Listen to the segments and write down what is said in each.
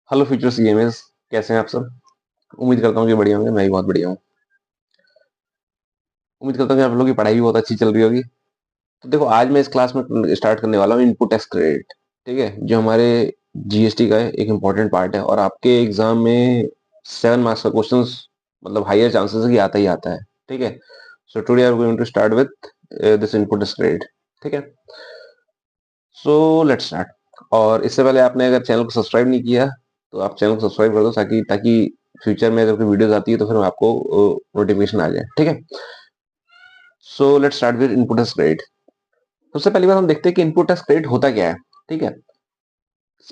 Hello future CMS, कैसे हैं आप सब। उम्मीद करता हूँ कि बढ़िया होंगे। मैं भी बहुत बढ़िया हूँ। उम्मीद करता हूँ कि आप लोगों की पढ़ाई भी बहुत अच्छी चल रही होगी। तो देखो, आज मैं इस क्लास में स्टार्ट करने वाला हूँ इनपुट टैक्स क्रेडिट। ठीक है, जो हमारे जीएसटी का एक इम्पोर्टेंट पार्ट है और आपके एग्जाम में 7 मार्क्स का क्वेश्चन, मतलब हायर चांसेस है कि आता ही आता है। ठीक है, so today I am going to start with this input tax credit. ठीक है, सो लेट्स स्टार्ट। और इससे पहले आपने अगर चैनल को सब्सक्राइब नहीं किया तो आप चैनल को सब्सक्राइब कर दो, ताकि ताकि फ्यूचर में अगर कोई वीडियोस आती है तो फिर आपको नोटिफिकेशन आ जाए। ठीक है, so let's start with input tax credit. सबसे पहली बात हम देखते हैं कि इनपुट टैक्स क्रेडिट होता क्या है। ठीक है,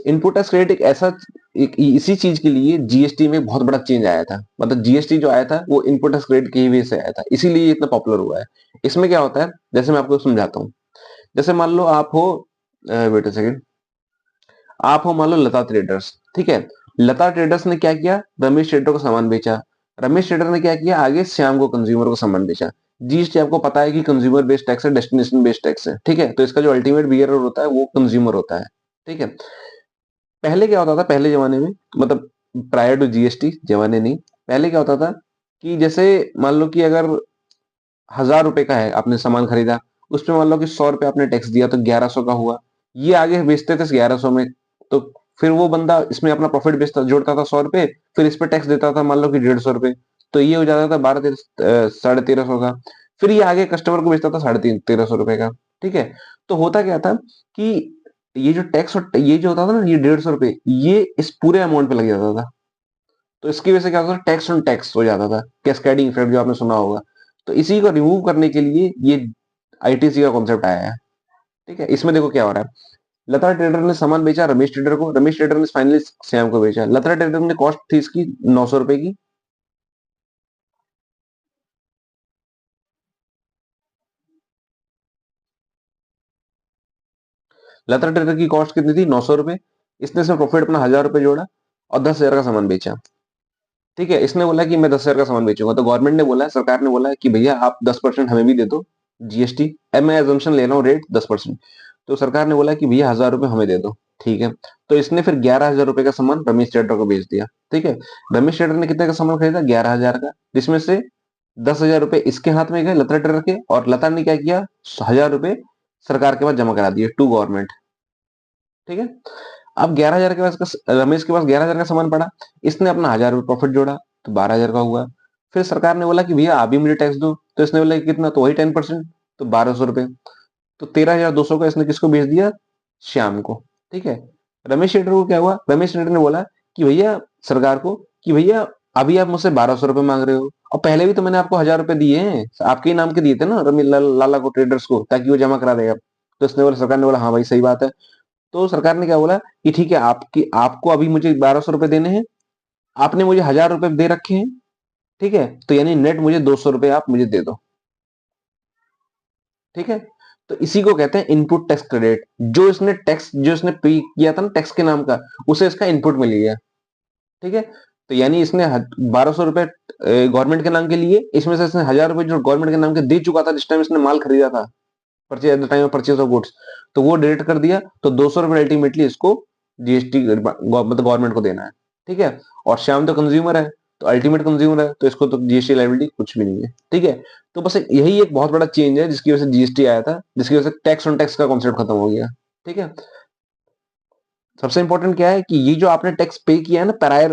इनपुट टैक्स क्रेडिट एक ऐसा इसी चीज के लिए जीएसटी में बहुत बड़ा चेंज आया था। मतलब जीएसटी जो आया था वो इनपुट टैक्स क्रेडिट की वजह से आया था, इसीलिए ये इतना पॉपुलर हुआ है। इसमें क्या होता है, जैसे मैं आपको समझाता हूँ। जैसे मान लो आप हो, वेट अ सेकंड, आप हो मान लो लता ट्रेडर्स। ठीक है, लता ट्रेडर्स ने क्या किया, रमेश ट्रेडर को सामान बेचा। रमेश ट्रेडर ने क्या किया, आगे श्याम को कंज्यूमर को सामान बेचा। जीएसटी आपको पता है कि कंज्यूमर बेस्ड टैक्स है, डेस्टिनेशन बेस्ड टैक्स है। ठीक है, तो इसका जो अल्टीमेट बियरर होता है वो कंज्यूमर होता है। ठीक है, पहले क्या होता था, पहले जमाने में, मतलब प्रायर टू जीएसटी जमाने नहीं, पहले क्या होता था कि जैसे मान लो कि अगर 1000 रुपए का है, आपने सामान खरीदा, उसमें मान लो कि 100 रुपए आपने टैक्स दिया तो 1100 का हुआ। ये आगे बेचते थे 1100 में। तो फिर वो बंदा इसमें अपना प्रॉफिट बेचता, जोड़ता था 100 रुपए, फिर इस पे टैक्स देता था मान लो कि 150 रुपए। तो ये हो जाता था 1300 का। फिर ये आगे कस्टमर को बेचता था 1350 रुपए का। ठीक है, तो होता क्या था कि ये जो टैक्स और ये जो होता था ना, ये 150 रुपए, ये इस पूरे अमाउंट पे लग जाता था। तो इसकी वजह से क्या होता था, टैक्स ऑन टैक्स हो जाता था, कैस्केडिंग इफेक्ट जो आपने सुना होगा। तो इसी को रिमूव करने के लिए ये आईटीसी का कॉन्सेप्ट आया है। ठीक है, इसमें देखो क्या हो रहा है। लता ट्रेडर ने सामान बेचा रमेश ट्रेडर को, रमेश ट्रेडर ने फाइनली श्याम को बेचा। लता ट्रेडर ने कॉस्ट थी इसकी 900 रुपए की। लता ट्रेडर की कॉस्ट कितनी थी, 900 रुपए। इसने इसमें प्रॉफिट अपना 1000 रुपए जोड़ा और 10,000 का सामान बेचा। ठीक है, इसने बोला कि मैं 10,000 का सामान बेचूंगा, तो गवर्नमेंट ने बोला, सरकार ने बोला कि भैया आप 10% हमें भी दे दो जीएसटी। अब मैं एजम्पशन ले रहा हूँ, रेट 10%। तो सरकार ने बोला कि भैया 1000 रुपए हमें दे दो। ठीक है, तो इसने फिर 11,000 रुपए का सामान रमेश ट्रेडर को बेच दिया। ठीक है, रमेश ट्रेडर ने कितने का सामान खरीदा, 11,000 का, जिसमें से 10,000 रुपए इसके हाथ में गए लता ट्रेडर के, और लता ने क्या किया, 1000 रुपए सरकार के पास जमा करा दिए टू गवर्नमेंट। ठीक है, अब 11,000 के पास रमेश के पास 11,000 का सामान पड़ा। इसने अपना 1000 रुपये प्रॉफिट जोड़ा, तो 12,000 का हुआ। फिर सरकार ने बोला कि भैया आप भी मुझे टैक्स दो, तो इसने बोला कि कितना, तो वही 10%, तो 1,200 रुपए। तो 13,200 का इसने किसको बेच दिया, श्याम को। ठीक है, रमेश शेटर को क्या हुआ, रमेश शेटर ने बोला कि भैया सरकार को, कि भैया अभी आप मुझसे 1,200 रुपए मांग रहे हो, और पहले भी तो मैंने आपको 1000 रुपए दिए हैं, आपके ही नाम के दिए थे ना, लाला को, ट्रेडर्स को, ताकि वो जमा करा देगा। तो इसने बोला, सरकार ने बोला हाँ भाई सही बात है। तो सरकार ने क्या बोला कि ठीक है, आपकी आपको अभी मुझे 1,200 रुपए देने हैं, आपने मुझे 1000 रुपए दे रखे हैं। ठीक है, तो यानी नेट मुझे 200 रुपए आप मुझे दे दो। ठीक है, तो इसी को कहते हैं इनपुट टैक्स क्रेडिट। जो इसने पे किया था ना टैक्स के नाम का, उसे इसका इनपुट मिल गया। ठीक है, तो यानी इसने 1,200 रुपए गवर्नमेंट के नाम के लिए, इसमें से इसने 1000 रुपए जो गवर्नमेंट के नाम के दे चुका था जिस टाइम इसने माल खरीदा था, purchase at the time of purchase of goods, तो वो डिडक्ट कर दिया। तो 200 रुपए अल्टीमेटली इसको जीएसटी मतलब गवर्नमेंट को देना है। ठीक है, और श्याम तो कंज्यूमर है, तो अल्टीमेट कंज्यूमर है, तो इसको तो जीएसटी लाइबिलिटी कुछ भी नहीं है। ठीक है, तो बस यही एक बहुत बड़ा चेंज है जिसकी वजह से जीएसटी आया था, जिसकी वजह से टैक्स ऑन टैक्स का कॉन्सेप्ट खत्म हो गया। ठीक है, सबसे इंपॉर्टेंट क्या है कि ये जो आपने टैक्स पे किया है ना प्रायर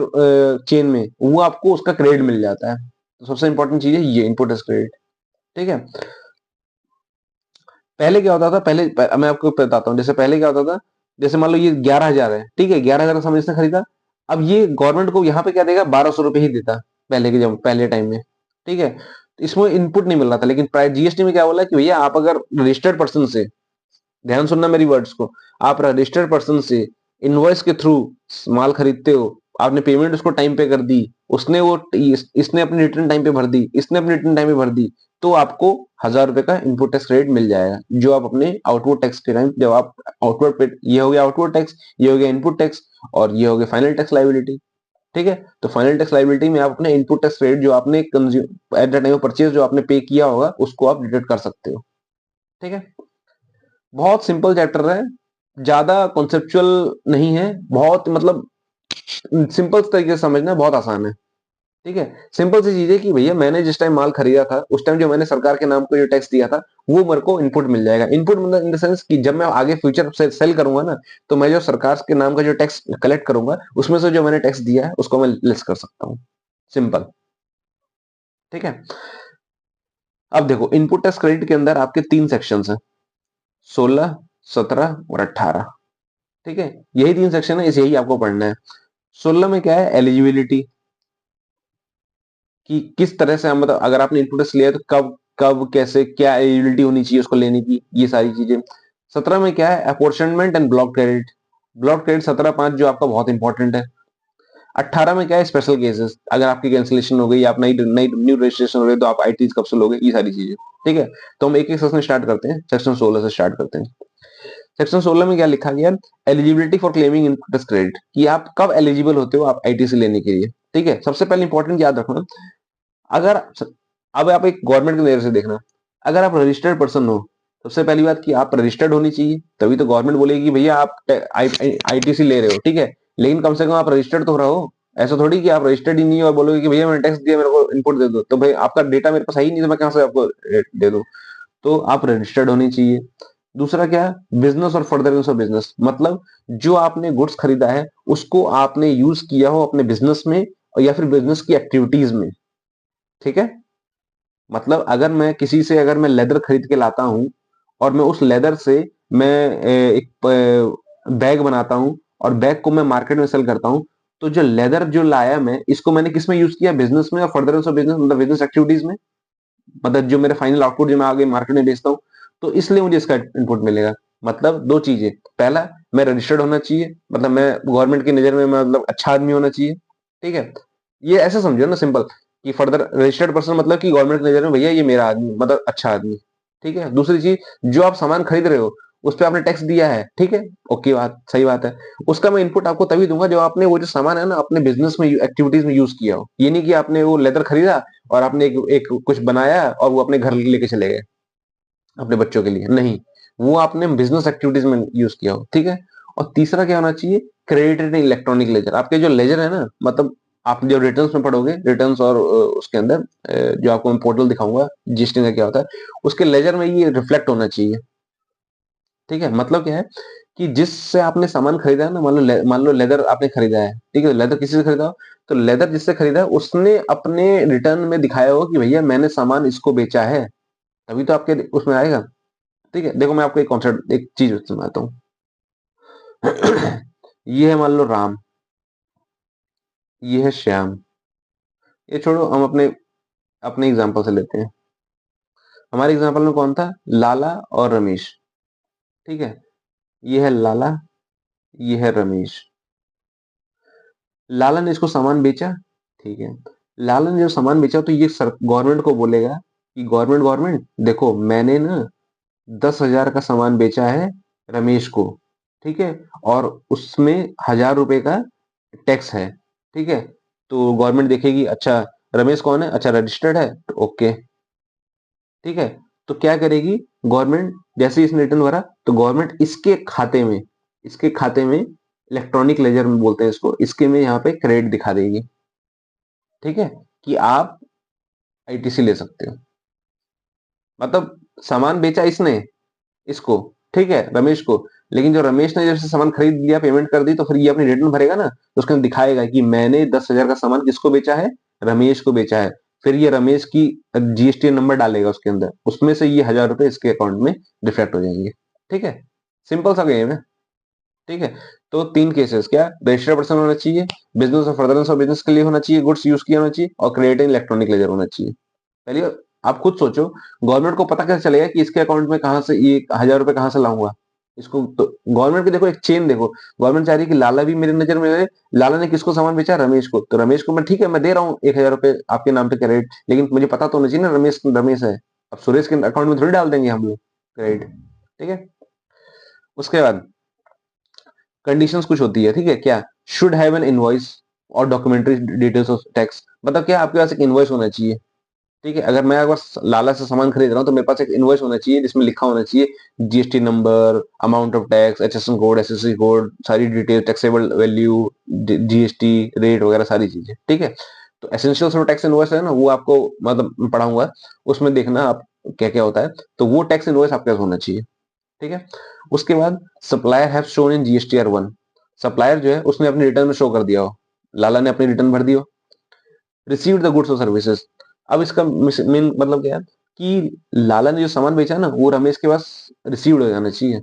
चेन में, वो आपको उसका क्रेडिट मिल जाता है। तो सबसे इंपॉर्टेंट चीज है ये इनपुट टैक्स क्रेडिट। ठीक है, पहले क्या होता था, मैं आपको बताता हूँ। जैसे पहले क्या होता था, जैसे मान लो ये 11,000 है। ठीक है, 11,000 का सामान इसने खरीदा। अब ये गवर्नमेंट को यहाँ पे क्या देगा, 1,200 रुपए ही देता, पहले के जब पहले टाइम में। ठीक है, तो इसमें इनपुट नहीं मिल रहा था, लेकिन जीएसटी में क्या बोला कि भैया आप अगर रजिस्टर्ड पर्सन से, ध्यान सुनना मेरी वर्ड्स को, आप रजिस्टर्ड पर्सन से इनवॉइस के थ्रू माल खरीदते हो, आपने पेमेंट उसको टाइम पे कर दी, उसने वो इसने अपनी रिटर्न टाइम पे भर दी, इसने अपनी रिटर्न टाइम पे भर दी, तो आपको 1,000 रुपए का इनपुट टैक्स क्रेडिट मिल जाएगा, जो आप अपने आउटपुट टैक्स के टाइम, जब आप आउटपुट पे, ये हो गया आउटपुट टैक्स, ये हो गया इनपुट टैक्स, और ये हो गया फाइनल टैक्स लाइबिलिटी। ठीक है, तो फाइनल टैक्स लाइबिलिटी में आप अपने इनपुट टैक्स क्रेडिट जो आपने consume at the time of purchase जो आपने पे किया होगा, उसको आप डिडक्ट कर सकते हो। ठीक है, बहुत सिंपल चैप्टर है, ज्यादा कॉन्सेप्चुअल नहीं है, बहुत मतलब सिंपल तरीके से समझना बहुत आसान है, ठीक है। सिंपल सी चीज है कि भैया मैंने जिस टाइम माल खरीदा था उस टाइम जो मैंने सरकार के नाम पे जो टैक्स दिया था वो मेरे को इनपुट मिल जाएगा। इनपुट मतलब इन द सेंस कि जब मैं आगे फ्यूचर से सेल करूंगा ना, तो मैं जो सरकार के नाम का जो टैक्स कलेक्ट करूंगा उसमें से जो मैंने टैक्स दिया है उसको मैं लेस कर सकता हूँ। सिंपल, ठीक है। अब देखो इनपुट टैक्स क्रेडिट के अंदर आपके 3 सेक्शंस हैं, 16, 17 और 18, ठीक है। यही 3 सेक्शन है, इसे यही आपको पढ़ना है। 16 में क्या है, एलिजिबिलिटी, कि किस तरह से हम मतलब अगर आपने इनपुट टैक्स लिया है तो कब कब कैसे क्या एलिजिबिलिटी होनी चाहिए उसको लेने की, ये सारी चीजें। 17 में क्या है, apportionment and block credit. Block credit 17.5 जो आपका बहुत इंपॉर्टेंट है। 18 में क्या है, स्पेशल केसेस, अगर आपकी कैंसिलेशन हो गई, आप नई नई न्यू रजिस्ट्रेशन हो गई तो आप आईटी कब से लोगे, ये सारी चीजें, ठीक है। तो हम एक एक सेक्शन स्टार्ट करते हैं, सेक्शन 16 से स्टार्ट करते हैं। सेक्शन 16 में क्या लिखा गया, eligibility for claiming input tax credit, कि आप कब एलिजिबल होते हो आप आईटीसी लेने के लिए, ठीक है। सबसे पहले इंपॉर्टेंट याद रखना, अगर अब आप एक गवर्नमेंट के नजर से देखना, अगर आप रजिस्टर्ड पर्सन हो, सबसे पहली बात कि आप रजिस्टर्ड होनी चाहिए, तभी तो गवर्नमेंट बोलेगी भैया आप आईटीसी ले रहे हो, ठीक है। लेकिन कम से कम आप रजिस्टर्ड तो रहो। ऐसा थोड़ी कि आप रजिस्टर्ड ही नहीं हो और बोलोगे कि भैया मैंने टैक्स दिया मेरे को इनपुट दे दो, तो भाई आपका डेटा मेरे पास है ही नहीं, तो मैं कहां से आपको दे दूं। तो आप रजिस्टर्ड होनी चाहिए। दूसरा क्या, बिजनेस और फर्दरेंस ऑफ बिजनेस, मतलब जो आपने गुड्स खरीदा है उसको आपने यूज किया हो अपने बिजनेस में या फिर बिजनेस की एक्टिविटीज में, ठीक है। मतलब अगर मैं किसी से अगर मैं लेदर खरीद के लाता हूं और मैं उस लेदर से मैं एक बैग बनाता हूं और बैग को मैं मार्केट में सेल करता हूं, तो जो लेदर जो लाया मैं इसको मैंने किस में यूज किया, बिजनेस में और फर्दरेंस ऑफ बिजनेस मतलब बिजनेस एक्टिविटीज में, मतलब जो मेरे फाइनल आउटपुट जो मैं आगे मार्केट में बेचता हूँ, तो इसलिए मुझे इसका इनपुट मिलेगा। मतलब दो चीजें, पहला मैं रजिस्टर्ड होना चाहिए, मतलब मैं गवर्नमेंट की नजर में मतलब अच्छा आदमी होना चाहिए, ठीक है। ये ऐसे समझो ना सिंपल, कि फर्दर रजिस्टर्ड पर्सन मतलब कि गवर्नमेंट की नजर में भैया ये मेरा आदमी मतलब अच्छा आदमी, ठीक है। दूसरी चीज, जो आप सामान खरीद रहे हो उस पर आपने टैक्स दिया है, ठीक है, ओके, बात सही बात है। उसका मैं इनपुट आपको तभी दूंगा जब आपने वो जो सामान है ना अपने बिजनेस में एक्टिविटीज में यूज किया हो। ये नहीं कि आपने वो लेदर खरीदा और आपने एक कुछ बनाया और वो अपने घर लेके चले गए अपने बच्चों के लिए, नहीं, वो आपने बिजनेस एक्टिविटीज में यूज किया हो, ठीक है। और तीसरा क्या होना चाहिए, क्रेडिटेड इलेक्ट्रॉनिक लेजर। आपके जो लेजर है ना, मतलब आप जो रिटर्न्स में पढ़ोगे, रिटर्न्स और उसके अंदर जो आपको मैं पोर्टल दिखाऊंगा जीएसटी का क्या होता है, उसके लेजर में ये रिफ्लेक्ट होना चाहिए, ठीक है। मतलब क्या है कि जिससे आपने सामान खरीदा है ना, मान लो लेदर आपने खरीदा है, ठीक है, लेदर किसी से खरीदा हो, तो लेदर जिससे खरीदा है उसने अपने रिटर्न में दिखाया हो कि भैया मैंने सामान इसको बेचा है, तभी तो आपके उसमें आएगा, ठीक है। देखो मैं आपको एक कॉन्सेप्ट एक चीज सुनाता हूँ। ये है मान लो राम, ये है श्याम, ये छोड़ो, हम अपने अपने एग्जांपल से लेते हैं। हमारे एग्जांपल में कौन था, लाला और रमेश, ठीक है। ये है लाला, ये है रमेश। लाला ने इसको सामान बेचा, ठीक है। लाला ने जब सामान बेचा तो ये गवर्नमेंट को बोलेगा कि गवर्नमेंट गवर्नमेंट देखो मैंने ना 10,000 का सामान बेचा है रमेश को, ठीक है, और उसमें 1,000 रुपए का टैक्स है, ठीक है। तो गवर्नमेंट देखेगी, अच्छा रमेश कौन है, अच्छा रजिस्टर्ड है, तो ओके, ठीक है। तो क्या करेगी गवर्नमेंट, जैसे ही इसने रिटर्न भरा तो गवर्नमेंट इसके खाते में इलेक्ट्रॉनिक लेजर में बोलते हैं इसको, इसके में यहाँ पे क्रेडिट दिखा देगी, ठीक है, कि आप आईटीसी ले सकते हो। मतलब सामान बेचा इसने इसको, ठीक है, रमेश को, लेकिन जो रमेश ने जैसे सामान खरीद लिया पेमेंट कर दी तो फिर ये अपनी रिटर्न भरेगा ना, तो उसके अंदर दिखाएगा कि मैंने 10,000 का सामान किसको बेचा है, रमेश को बेचा है। फिर ये रमेश की जीएसटी नंबर डालेगा उसके अंदर, उसमें से ये 1,000 रुपए इसके अकाउंट में रिफ्लेक्ट हो जाएंगे, ठीक है। सिंपल सा गेम है, ठीक है। तो 3 केसेस, क्या रजिस्टर्ड पर्सन होना चाहिए, बिजनेस और फर्दरेंस ऑफ बिजनेस के लिए होना चाहिए, गुड्स यूज किया होना चाहिए, और क्रेडिट इलेक्ट्रॉनिक लेजर होना चाहिए। पहले आप खुद सोचो, गवर्नमेंट को पता कैसे चलेगा कि इसके अकाउंट में कहां से ये 1,000 रुपए कहां से लाऊंगा इसको, तो गवर्नमेंट की देखो एक चेन देखो, गवर्नमेंट चाह रही है कि लाला भी मेरी नजर में रहे। लाला ने किसको सामान बेचा, रमेश को, तो रमेश को मैं ठीक है मैं दे रहा हूँ 1,000 रुपए आपके नाम पे क्रेडिट, लेकिन मुझे पता तो होना चाहिए ना रमेश रमेश है। अब सुरेश के अकाउंट में थोड़ी डाल देंगे हम लोग क्रेडिट, ठीक है। उसके बाद कंडीशंस कुछ होती है, ठीक है, क्या शुड हैव एन इनवॉइस और डॉक्यूमेंट्री डिटेल्स ऑफ टैक्स, मतलब क्या आपके पास एक इनवॉइस होना चाहिए, ठीक है। अगर मैं अगर लाला से सामान खरीद रहा हूँ तो मेरे पास एक इनवॉइस होना चाहिए जिसमें लिखा होना चाहिए GST number, amount of tax, HSN code, SSC code, सारी detail, taxable value, GST rate वगैरह सारी चीजें, ठीक है। तो एसेंशियल्स ऑफ टैक्स इनवॉइस है ना, वो आपको मतलब मैं पढ़ाऊंगा, उसमें देखना आप क्या क्या होता है। तो वो टैक्स इनवॉइस आपके पास होना चाहिए, ठीक है। उसके बाद supplier have shown in GSTR 1, supplier जो है उसने अपनी रिटर्न में शो कर दिया हो, लाला ने अपनी रिटर्न भर दी हो। रिसीव द गुड्स और सर्विसेज, अब इसका मेन मतलब क्या है कि लाला ने जो सामान बेचा ना वो रमेश के पास रिसीव्ड हो जाना चाहिए,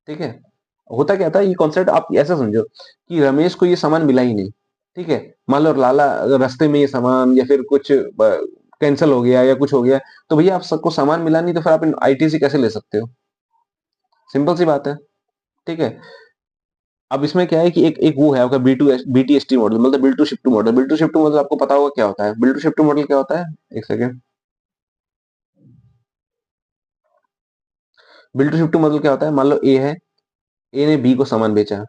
ठीक है। होता क्या था, ये कॉन्सेप्ट आप ऐसा समझो कि रमेश को ये सामान मिला ही नहीं, ठीक है। मान लो लाला अगर रास्ते में ये सामान या फिर कुछ कैंसिल हो गया या कुछ हो गया, तो भैया आप सबको सामान मिला नहीं, तो फिर आप आईटीसी कैसे ले सकते हो? सिंपल सी बात है, ठीक है। अब इसमें क्या है कि एक एक वो है आपका बीटीएसटी मॉडल, मतलब bill to ship to model. Bill to ship to model आपको पता होगा क्या होता है? Bill to ship to model क्या होता है? एक second. Bill to ship to model क्या होता है? मान लो ए है, ए ने बी को सामान बेचा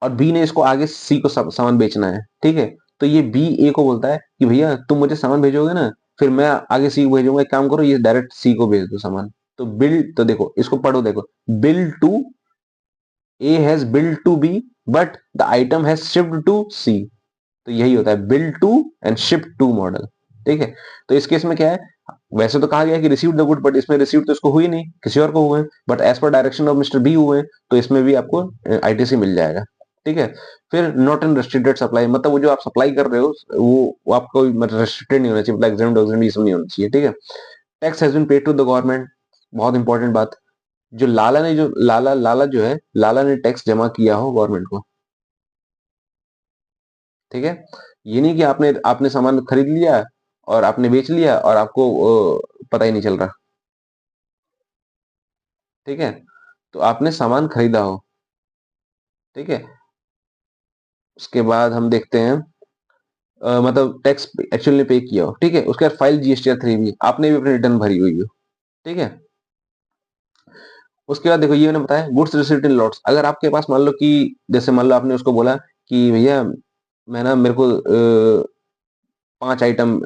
और बी ने इसको आगे सी को सामान बेचना है, ठीक है। तो ये बी ए को बोलता है कि भैया तुम मुझे सामान भेजोगे ना, फिर मैं आगे सी को भेजूंगा, एक काम करो ये डायरेक्ट सी को भेज दो सामान। तो बिल, तो देखो इसको पढ़ो, देखो, bill to A has bill to B but the item has shipped to C. तो यही होता है bill to and ship to model, ठीक है। तो इस केस में क्या है, वैसे तो कहा गया कि रिसीव द गुड, बट इसमें रिसीव तो इसको हुई नहीं, किसी और को हुए, but as per direction of mister B हुए, तो इसमें भी आपको आईटीसी मिल जाएगा, ठीक है। फिर नॉट इन रेस्ट्रिक्टेड सप्लाई, मतलब वो जो आप सप्लाई कर रहे हो वो आपको मतलब रेस्ट्रिक्टेड नहीं होना चाहिए, मतलब एग्जाम्ड ये सब नहीं होना चाहिए, ठीक है। Tax has been paid to the government, बहुत इंपॉर्टेंट बात, जो लाला ने जो लाला लाला जो है, लाला ने टैक्स जमा किया हो गवर्नमेंट को, ठीक है। ये नहीं कि आपने आपने सामान खरीद लिया और आपने बेच लिया और आपको पता ही नहीं चल रहा, ठीक है। तो आपने सामान खरीदा हो, ठीक है। उसके बाद हम देखते हैं मतलब टैक्स एक्चुअली पे किया हो, ठीक है। उसके बाद फाइल जीएसटीआर 3 भी, आपने भी अपनी रिटर्न भरी हुई हो, ठीक है। उसके बाद देखो ये मैंने बताया गुड्स रिसीव्ड इन लॉट्स, अगर आपके पास मान लो कि जैसे मान लो आपने उसको बोला कि भैया मैं ना मेरे को 5 आइटम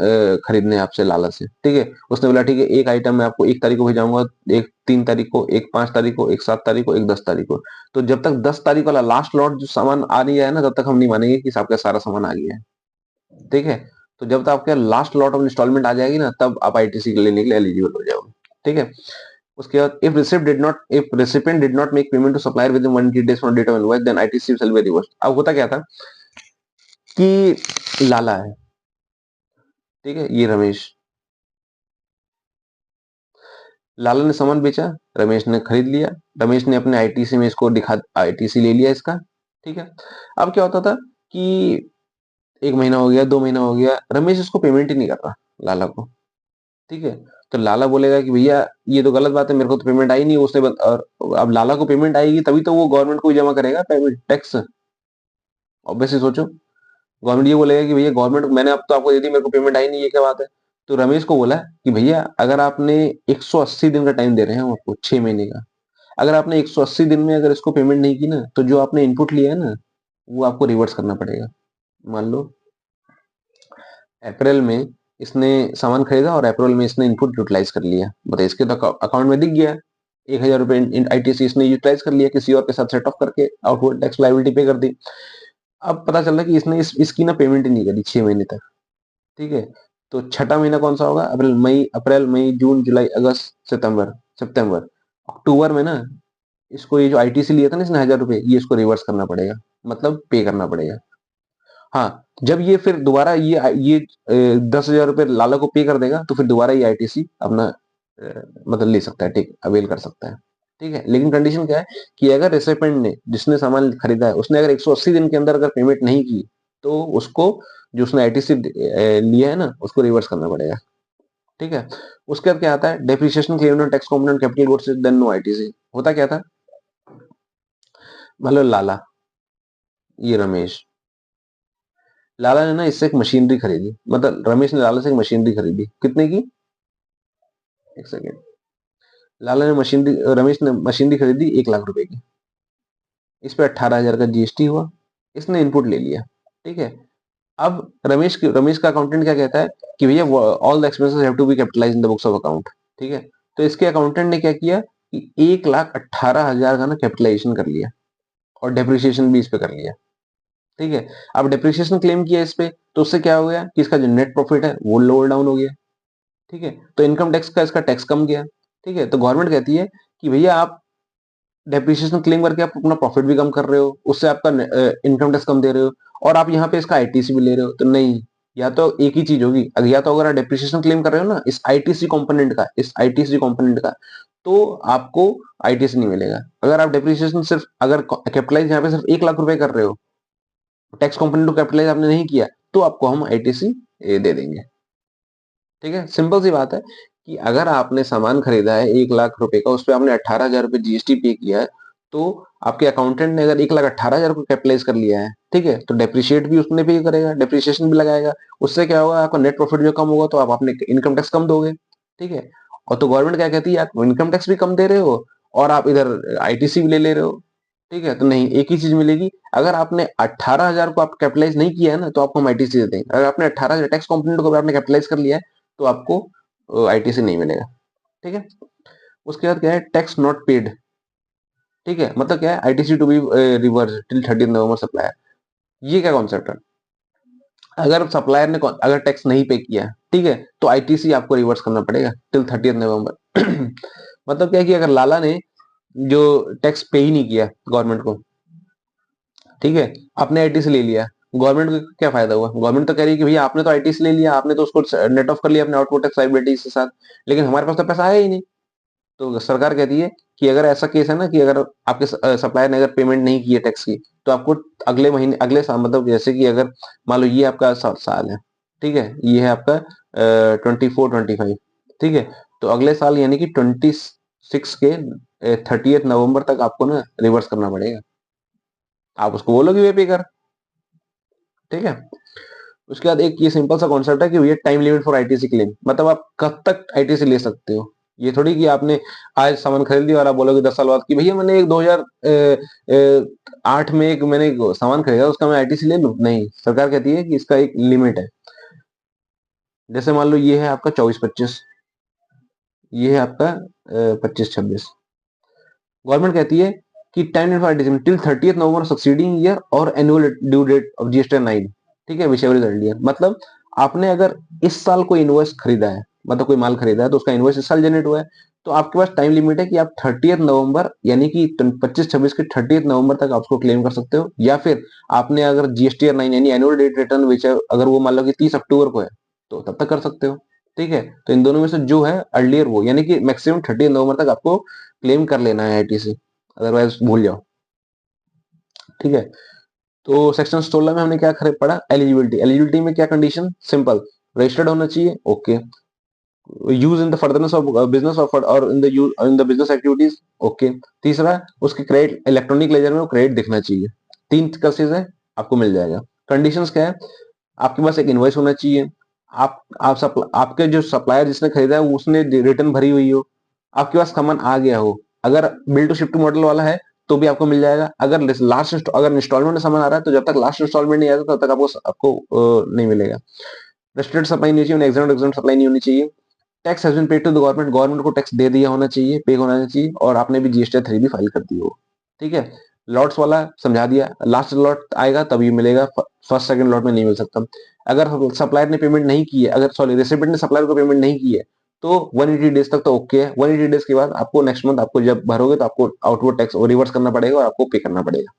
खरीदने हैं आपसे लाला से, ठीक है। उसने बोला ठीक है, एक आइटम मैं आपको 1 तारीख को भेजाऊंगा, एक 3 तारीख को, एक 5 तारीख को, एक 7 तारीख को, एक 10 तारीख को। तो जब तक 10 तारीख वाला लास्ट लॉट जो सामान आ नहीं जाए ना, तब तक हम नहीं मानेंगे कि आपका सारा सामान आ गया है, ठीक है। तो जब तक आपका लास्ट लॉट ऑफ इंस्टॉलमेंट आ जाएगी ना, तब आप आईटीसी लेने के लिए एलिजिबल हो जाओगे, ठीक है। उसके बाद if recipient did not make payment to supplier within 1 days from date of invoice then ITC will be reversed. अब होता क्या था कि लाला है, ठीक है, ये रमेश, लाला ने सामान बेचा, रमेश ने खरीद लिया, रमेश ने अपने आईटीसी में इसको दिखा, आईटीसी ले लिया इसका, ठीक है। अब क्या होता था कि 1 महीना हो गया, 2 महीना हो गया, रमेश इसको पेमेंट ही नहीं कर रहा लाला को, ठीक है। तो लाला बोलेगा कि भैया ये तो गलत बात है, मेरे को तो पेमेंट आई नहीं, और अब लाला को पेमेंट आएगी तभी तो वो गवर्नमेंट को ही जमा करेगा पेमेंट टैक्स, ऑब्वियसली सोचो। गवर्नमेंट ये बोलेगा कि भैया गवर्नमेंट मैंने अब तो आपको दे दी, मेरे को पेमेंट आई नहीं, ये क्या बात है? तो रमेश को बोला कि भैया अगर आपने 180 दिन का टाइम दे रहे हैं आपको, 6 महीने का, अगर आपने 180 दिन में अगर इसको पेमेंट नहीं की ना, तो जो आपने इनपुट लिया है ना वो आपको रिवर्स करना पड़ेगा। मान लो अप्रैल में इसने सामान खरीदा और अप्रैल में इसने इनपुट यूटिलाइज कर लिया, बताइए इसके तो अकाउंट में दिख गया 1,000 रुपए आईटीसी इसने यूटिलाइज कर लिया, किसी और के साथ सेट ऑफ करके आउटवर्ड टैक्स लायबिलिटी पे कर दी। अब पता चल रहा है कि इसने इसकी ना पेमेंट ही नहीं करी 6 महीने तक, ठीक है। तो छठा महीना कौन सा होगा? अप्रैल मई जून जुलाई अगस्त सितंबर, सितंबर अक्टूबर में ना इसको ये जो आईटीसी लिया था ना इसने 1,000 रुपए, ये इसको रिवर्स करना पड़ेगा, मतलब पे करना पड़ेगा। हाँ, जब ये फिर दोबारा ये 10,000 रुपए लाला को पे कर देगा, तो फिर दोबारा ये आईटीसी अपना मतलब ले सकता है, ठीक, अवेल कर सकता है, ठीक है। लेकिन कंडीशन क्या है कि अगर रेसिपेंट ने, जिसने सामान खरीदा है, उसने अगर 180 दिन के अंदर अगर पेमेंट नहीं की, तो उसको जो उसने आईटीसी लिया है ना उसको रिवर्स करना पड़ेगा, ठीक है। उसके बाद क्या आता है? Depreciation claimed on tax component capital goods then no ITC. होता क्या था, मतलब लाला, ये रमेश, लाला ने ना इससे एक मशीनरी खरीदी, मतलब रमेश ने लाला से एक मशीनरी खरीदी, कितने की? एक सेकेंड। लाला ने मशीनरी, रमेश ने मशीनरी खरीदी 1 लाख रुपए की, इस पे 18,000 का जीएसटी हुआ, इसने इनपुट ले लिया, ठीक है। अब रमेश का अकाउंटेंट क्या कहता है कि भैया all the expenses have to be capitalised in the books of account, ठीक है। तो इसके अकाउंटेंट ने क्या किया कि 1,18,000 का ना कैपिटलाइजेशन कर लिया, और डेप्रिसिएशन भी इस पे कर लिया, ठीक है। अब डेप्रिसिएशन क्लेम किया इस पे, तो उससे क्या हो गया कि इसका जो नेट प्रॉफिट है वो लोअर डाउन हो गया, ठीक है। तो इनकम टैक्स का इसका टैक्स कम गया, ठीक है। तो गवर्नमेंट कहती है कि भैया आप डेप्रिसिएशन क्लेम करके आप अपना प्रॉफिट भी कम कर रहे हो, उससे आपका इनकम टैक्स कम दे रहे हो, और आप यहाँ पे इसका आईटीसी भी ले रहे हो, तो नहीं, या तो एक ही चीज होगी। अगर या तो अगर आप डेप्रिसिएशन क्लेम कर रहे हो ना इस आईटीसी कंपोनेंट का, इस आईटीसी कंपोनेंट का, तो आपको आईटीसी नहीं मिलेगा। अगर आप डेप्रिसिएशन सिर्फ अगर कैपिटलाइज यहाँ पे सिर्फ 1 लाख रुपए कर रहे हो, टैक्स कंपोनेंट को कैपिटलाइज आपने नहीं किया, तो आपको हम आईटीसी दे देंगे, ठीक है। सिंपल सी बात है कि अगर आपने सामान खरीदा है 1 लाख रुपए का, उस पर आपने 18,000 रुपए जीएसटी पे किया है, तो आपके अकाउंटेंट ने अगर 1,18,000 को कैपिटलाइज कर लिया है, ठीक है, तो डेप्रिशिएट भी उसने पे करेगा, डेप्रिसिएशन भी लगाएगा। उससे क्या होगा, आपका नेट प्रॉफिट जो कम होगा, तो आप अपने इनकम टैक्स कम दोगे, ठीक है। और तो गवर्नमेंट क्या कहती है, आप इनकम टैक्स भी कम दे रहे हो और आप इधर आईटीसी भी ले रहे हो, ठीक है। तो नहीं, एक ही चीज मिलेगी। अगर आपने 18,000 को आप कैपिटलाइज नहीं किया है ना, तो आपको हम आईटीसी दे देंगे। अगर आपने 18,000 टैक्स कंपोनेंट को आपने कैपिटलाइज कर लिया है, तो आपको आईटीसी नहीं मिलेगा, ठीक है। उसके बाद क्या है, टैक्स नॉट पेड, ठीक है। मतलब क्या है, ITC to be reverse till 30 November supplier. ये क्या कॉन्सेप्ट है, अगर सप्लायर ने अगर टैक्स नहीं पे किया, ठीक है, तो आईटीसी आपको रिवर्स करना पड़ेगा टिल 30 नवंबर। मतलब क्या है कि अगर लाला ने जो टैक्स पे ही नहीं किया गवर्नमेंट को, ठीक है, आपने आईटीसी ले लिया, गवर्नमेंट को क्या फायदा हुआ। गवर्नमेंट तो कह रही है कि भैया आपने तो आईटीसी ले लिया, आपने तो उसको नेट ऑफ कर लिया अपने आउटपुट टैक्स लायबिलिटी के साथ, लेकिन हमारे पास तो पैसा आया ही नहीं। तो सरकार कहती है कि अगर ऐसा केस है ना कि अगर आपके सप्लायर ने अगर पेमेंट नहीं की है टैक्स की, तो आपको अगले महीने, अगले साल, मतलब जैसे कि अगर मान लो ये आपका साल है, ठीक है, ये है आपका 24-25, ठीक है, तो अगले साल यानी कि 26 के 30 नवंबर तक आपको ना रिवर्स करना पड़ेगा। आप उसको बोलोगे वे पे कर, ठीक है। उसके बाद एक ये सिंपल सा कॉन्सेप्ट है कि ये time limit for ITC claim, मतलब आप कब तक आईटीसी ले सकते हो। ये थोड़ी कि आपने आज सामान खरीद लिया और आप बोलोगे 10 साल बाद कि भैया मैंने एक 2008 में एक मैंने एक सामान खरीदा, उसका मैं आईटीसी ले लूं। नहीं, सरकार कहती है कि इसका एक लिमिट है। जैसे मान लो ये है आपका 24-25, ये है आपका 25-26। गवर्नमेंट कहती है कि time limit for ITC till 30 November succeeding year और annual due date of GST 9, ठीक है, विच एवर इज अर्लियर। मतलब आपने अगर इस साल कोई इनवॉइस खरीदा है, मतलब कोई माल खरीदा है, तो उसका इनवॉइस इस साल जनरेट हुआ है, तो आपके पास टाइम लिमिट है कि आप 30 नवंबर यानी कि 25-26 के 30 नवंबर तक आप उसको क्लेम कर सकते हो। या फिर आपने अगर जीएसटी 9 यानी एनुअल डेट रिटर्न विच अगर वो मान लो कि 30 अक्टूबर को है, तो तब तक कर सकते हो, ठीक है। तो इन दोनों में से जो है अर्लियर वो, यानी कि मैक्सिमम 30 नवंबर तक आपको क्लेम कर लेना है आईटीसी, अदरवाइज भूल जाओ, ठीक है। तो सेक्शन 16 में हमने क्या पढ़ा, एलिजिबिलिटी। एलिजिबिलिटी में क्या कंडीशन, सिंपल, रजिस्टर्ड होना चाहिए, okay, use in the furtherness of business और in the business activities, okay. तीसरा, उसके क्रेडिट इलेक्ट्रॉनिक लेजर में वो क्रेडिट दिखना चाहिए। 3 केसेस है, आपको मिल जाएगा। कंडीशंस क्या है, आपके पास एक इनवॉइस होना चाहिए, आपके जो सप्लायर जिसने खरीदा है उसने रिटर्न भरी हुई हो, आपके पास सामान आ गया हो। अगर बिल टू शिफ्ट मॉडल वाला है तो भी आपको मिल जाएगा। अगर इंस्टॉलमेंट में सामान आ रहा है, तो जब तक लास्ट इंस्टॉलमेंट नहीं आता तब तक आपको आपको नहीं मिलेगा। रेस्ट्रिक्टेड सप्लाई नहीं चाहिए, एग्जाम सप्लाई नहीं होनी चाहिए। Tax has been paid to the government, government को टैक्स दे दिया होना चाहिए, पे होना चाहिए, और आपने भी जीएसटी 3 भी फाइल कर दी हो, ठीक है। लॉट्स वाला समझा दिया, लास्ट लॉट आएगा तभी मिलेगा, फर्स्ट सेकंड लॉट में नहीं मिल सकता। अगर सप्लायर ने पेमेंट नहीं की है, अगर सॉरी रेसिपिएंट ने सप्लायर को पेमेंट नहीं की है, तो 180 डेज तक तो ओके है। 180 डेज के बाद आपको नेक्स्ट मंथ आपको जब भरोगे तो आपको आउटवर्ड टैक्स रिवर्स करना पड़ेगा और आपको पे करना पड़ेगा।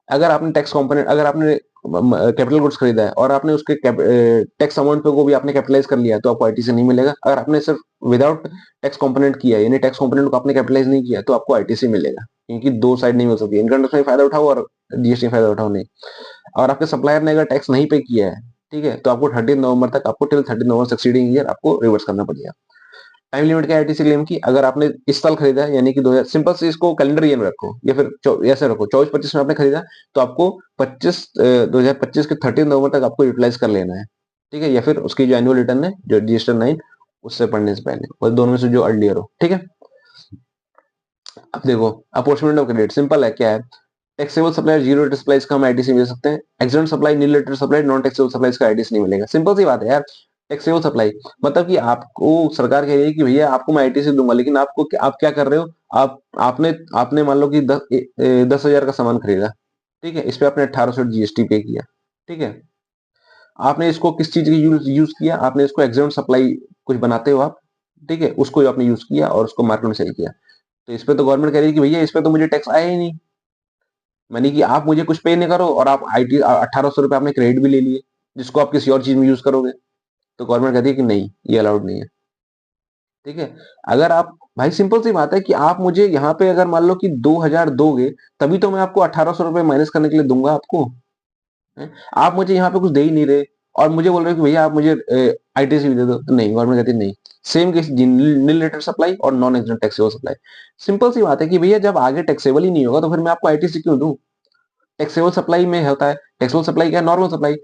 अगर आपने टैक्स कंपोनेंट, अगर आपने कैपिटल गुड्स खरीदा है और आपने उसके टैक्स अमाउंट पे को भी आपने कैपिटलाइज कर लिया है, तो आपको आईटीसी नहीं मिलेगा। अगर आपने सिर्फ विदाउट टैक्स कंपोनेंट किया है, यानी टैक्स कंपोनेंट को आपने कैपिटलाइज नहीं किया, तो आपको आईटीसी मिलेगा, क्योंकि दो साइड नहीं मिल सकती, इनकम टैक्स में फायदा उठाओ और जीएसटी फायदा उठाओ नहीं। और आपके सप्लायर ने अगर टैक्स नहीं पे किया है, ठीक है, तो आपको 30 नवंबर तक, आपको टिल 30 नवंबर सक्सीडिंग ईयर आपको रिवर्स करना पड़ेगा। टाइम लिमिट क्या है आईटीसी क्लेम की, अगर आपने इस साल खरीदा है यानी कि 2000, सिंपल से इसको कैलेंडर ईयर में रखो, या फिर ऐसे रखो 24-25 में आपने खरीदा, तो आपको 2025 के 30 नवंबर तक आपको यूटिलाइज कर लेना है, ठीक है। या फिर उसकी जो एनुअल रिटर्न है जो जीएसटी 9, उससे पढ़ने से पहले, और दोनों में से जो अर्लियर हो, ठीक है। अब देखो, अपॉर्चुनिटी ऑफ क्रेडिट सिंपल है, क्या है, taxable supply zero rate supplies का हम आईटीसी मिल सकते हैं, exempted supply nil rate supply, non taxable supplies का आईटीसी नहीं मिलेगा। सिंपल सी बात है यार, टैक्सेबल सप्लाई मतलब कि आपको सरकार कह रही है कि भैया आपको मैं आईटीसी दूंगा, लेकिन आप क्या कर रहे हो, आप आपने आपने मान लो कि 10,000 का सामान खरीदा, ठीक है, इस पे आपने 1800 जीएसटी पे किया, ठीक है, आपने इसको किस चीज की यूज यूज किया, आपने इसको एग्जाम सप्लाई कुछ बनाते हो आप, ठीक है, उसको आपने यूज किया और उसको मार्केट में सेल किया, तो इस पे तो गवर्नमेंट कह रही है कि भैया इस पे तो मुझे टैक्स आया ही नहीं, मानी कि आप मुझे कुछ पे नहीं करो और आप आईटी 1800 रुपए आपने क्रेडिट भी ले लिए, जिसको आप किसी और चीज में यूज करोगे, तो गवर्नमेंट कहती है कि नहीं, ये अलाउड नहीं है, ठीक है। अगर आप, भाई सिंपल सी बात है कि आप मुझे यहाँ पे अगर मान लो कि 2000 दोगे, तभी तो मैं आपको 1800 रुपए माइनस करने के लिए दूंगा आपको, हैं? आप मुझे यहाँ पे कुछ दे ही नहीं रहे और मुझे बोल रहे हो कि भैया आप मुझे आईटीसी भी दे दो, तो नहीं, गवर्नमेंट कहती है नहीं। Same case nil rated supply और non exempt taxable supply, simple सी बात है कि भैया जब आगे टैक्सेबल ही नहीं होगा तो फिर मैं आपको आईटीसी क्यों दूं। टैक्सेबल सप्लाई में होता है, टैक्सेबल सप्लाई क्या है, नॉर्मल सप्लाई,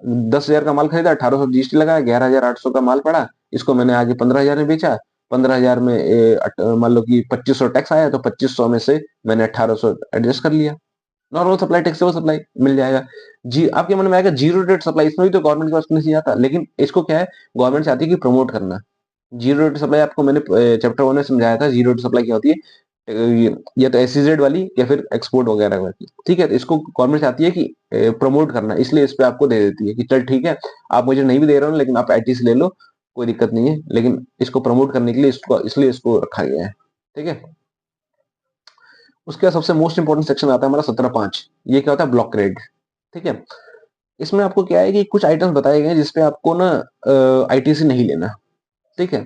10,000 का माल खरीदा, 1800 जीएसटी लगाया, 11,800 का माल पड़ा, इसको मैंने आगे 15,000 में बेचा, 15,000 में मान लो कि 2500 टैक्स आया, तो 2500 में से मैंने 1800 एडजस्ट कर लिया, नॉर्मल सप्लाई टैक्सेबल सप्लाई मिल जाएगा। जी आपके मन में आएगा जीरो रेट सप्लाई, इसमें भी तो गवर्नमेंट के पास नहीं आता, लेकिन इसको क्या है, गवर्नमेंट चाहती है कि प्रमोट करना। जीरो रेट सप्लाई आपको मैंने चैप्टर 1 में समझाया था, जीरो रेट सप्लाई क्या होती है, या तो एसईजेड वाली या फिर एक्सपोर्ट वगैरह वाली, ठीक है, तो इसको गवर्नमेंट चाहती है कि प्रमोट करना, इसलिए इस पे आपको दे देती है कि चल ठीक है, आप मुझे नहीं भी दे रहे हो लेकिन आप आईटी से ले लो, कोई दिक्कत नहीं है, लेकिन इसको प्रमोट करने के लिए इसको इसलिए इसको रखा गया है, ठीक है। उसके बाद सबसे मोस्ट इंपोर्टेंट सेक्शन आता है हमारा 17.5, ये क्या होता है, ब्लॉक क्रेडिट, ठीक है। इसमें आपको क्या है कि कुछ आइटम्स बताए गए हैं जिसपे आपको ना आईटीसी नहीं लेना, ठीक है,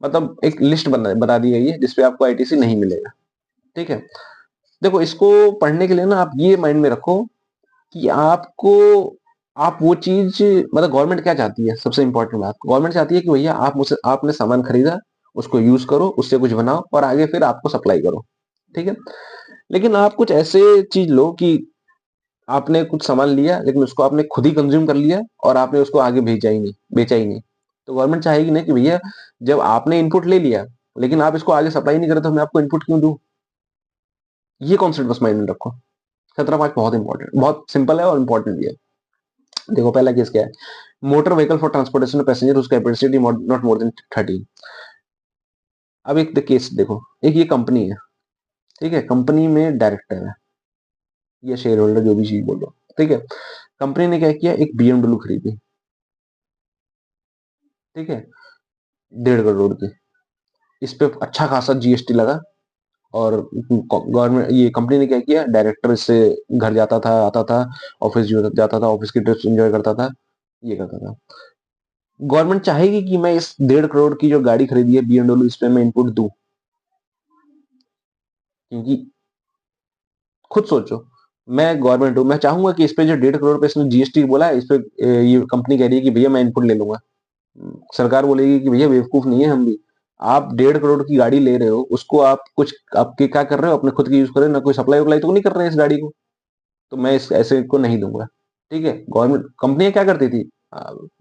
मतलब एक लिस्ट बता दी गई है जिसपे आपको आईटीसी नहीं मिलेगा, ठीक है। देखो इसको पढ़ने के लिए ना आप ये माइंड में रखो कि आपको, आप वो चीज, मतलब गवर्नमेंट क्या चाहती है, सबसे इंपॉर्टेंट बात, गवर्नमेंट चाहती है कि भैया आप मुझसे, आपने सामान खरीदा, उसको यूज करो, उससे कुछ बनाओ और आगे फिर आपको सप्लाई करो, ठीक है। लेकिन आप कुछ ऐसे चीज लो कि आपने कुछ सामान लिया लेकिन उसको आपने खुद ही कंज्यूम कर लिया और आपने उसको आगे भेजा ही नहीं, बेचा ही नहीं, तो गवर्नमेंट चाहेगी ना कि भैया जब आपने इनपुट ले लिया लेकिन आप इसको आगे सप्लाई नहीं करे तो मैं आपको इनपुट क्यों दूं। ये कॉन्सेप्ट बस माइंड में रखो। 17.5 बहुत इंपॉर्टेंट, बहुत सिंपल है और इंपॉर्टेंट भी है। देखो पहला केस क्या है, motor vehicle for transportation of passenger whose capacity not more than 30। अब एक केस देखो, एक ये कंपनी है, ठीक है, कंपनी में डायरेक्टर है या शेयर होल्डर, जो भी चीज बोलो, ठीक है, कंपनी ने क्या किया, एक बीएमडब्ल्यू खरीदी, ठीक है, 1.5 करोड़ की, इस पे अच्छा खासा जीएसटी लगा और गवर्नमेंट, ये कंपनी ने क्या किया, डायरेक्टर से घर जाता था, आता था, ऑफिस जाता था, ऑफिस की ट्रिप्स एंजॉय करता था, ये करता था। गवर्नमेंट चाहेगी कि मैं इस 1.5 करोड़ की जो गाड़ी खरीदी है बीएमडब्ल्यू, इस पे मैं इनपुट दूं, क्योंकि खुद सोचो, मैं गवर्नमेंट हूं, मैं चाहूंगा कि इस पे जो 1.5 करोड़ पे इसने जीएसटी बोला है, इस पे ये कंपनी कह रही है कि भैया मैं इनपुट ले लूंगा, सरकार बोलेगी कि भैया बेवकूफ नहीं है हम भी, आप 1.5 करोड़ की गाड़ी ले रहे हो, उसको आप कुछ आपके क्या कर रहे हो, अपने खुद की यूज कर रहे हो ना, कोई सप्लाई वप्लाई तो नहीं कर रहे हैं इस गाड़ी को, तो मैं इस ऐसे को नहीं दूंगा, ठीक है। गवर्नमेंट कंपनियां क्या करती थी,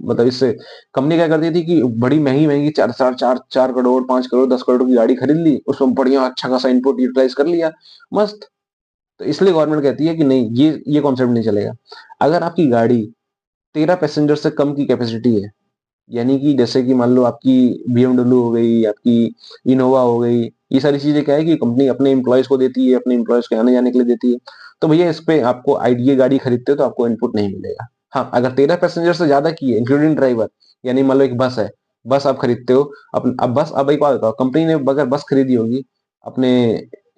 मतलब इससे कंपनी क्या करती थी कि बड़ी महंगी महंगी 4 करोड़ 5 करोड़ 10 करोड़ की गाड़ी खरीद ली, उसमें बढ़िया अच्छा खासा इनपुट यूटिलाइज कर लिया, मस्त। तो इसलिए गवर्नमेंट कहती है कि नहीं, ये कॉन्सेप्ट नहीं चलेगा। अगर आपकी गाड़ी 13 पैसेंजर से कम की कैपेसिटी है, यानी कि जैसे कि मान लो आपकी बीएमडब्ल्यू हो गई, आपकी इनोवा हो गई, ये सारी चीजें क्या है कि कंपनी अपने एम्प्लॉयज को देती है, अपने एम्प्लॉयज के आने जाने के लिए देती है, तो भैया इस पे आपको ये गाड़ी खरीदते हो तो आपको इनपुट नहीं मिलेगा। हाँ, अगर 13 पैसेंजर से ज्यादा की है इंक्लूडिंग ड्राइवर, यानी मान लो एक बस है, बस आप खरीदते हो, अब बस, अब एक बात बताओ, कंपनी ने अगर बस खरीदी होगी अपने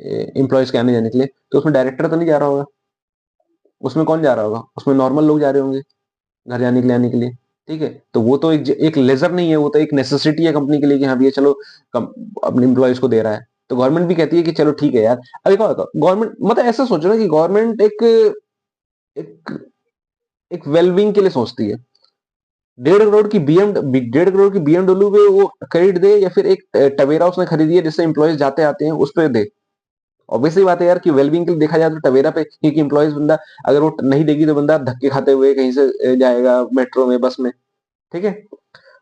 एम्प्लॉयज के आने जाने के लिए, तो उसमें डायरेक्टर तो नहीं जा रहा होगा, उसमें कौन जा रहा होगा, उसमें नॉर्मल लोग जा रहे होंगे घर जाने के लिए, आने के लिए, ठीक है। तो वो तो एक लेजर नहीं है, वो तो एक नेसेसिटी है कंपनी के लिए कि हाँ भैया चलो अपने एम्प्लॉयज को दे रहा है, तो गवर्नमेंट भी कहती है कि चलो ठीक है यार। अभी क्या होता है, गवर्नमेंट मतलब ऐसा सोचो ना कि गवर्नमेंट एक एक एक वेलबींग के लिए सोचती है। 1.5 करोड़ की बीएमडब्ल्यू पे वो खरीद दे या फिर एक टवेरा उसने खरीदी है जिससे एम्प्लॉयज जाते आते हैं उस पर दे, ऑब्वियसली बात है यार कि वेलबींग के लिए देखा जाए तो टवेरा पे, क्योंकि एम्प्लॉयज बंदा अगर वो नहीं देगी तो बंदा धक्के खाते हुए कहीं से जाएगा, मेट्रो में, बस में, ठीक है।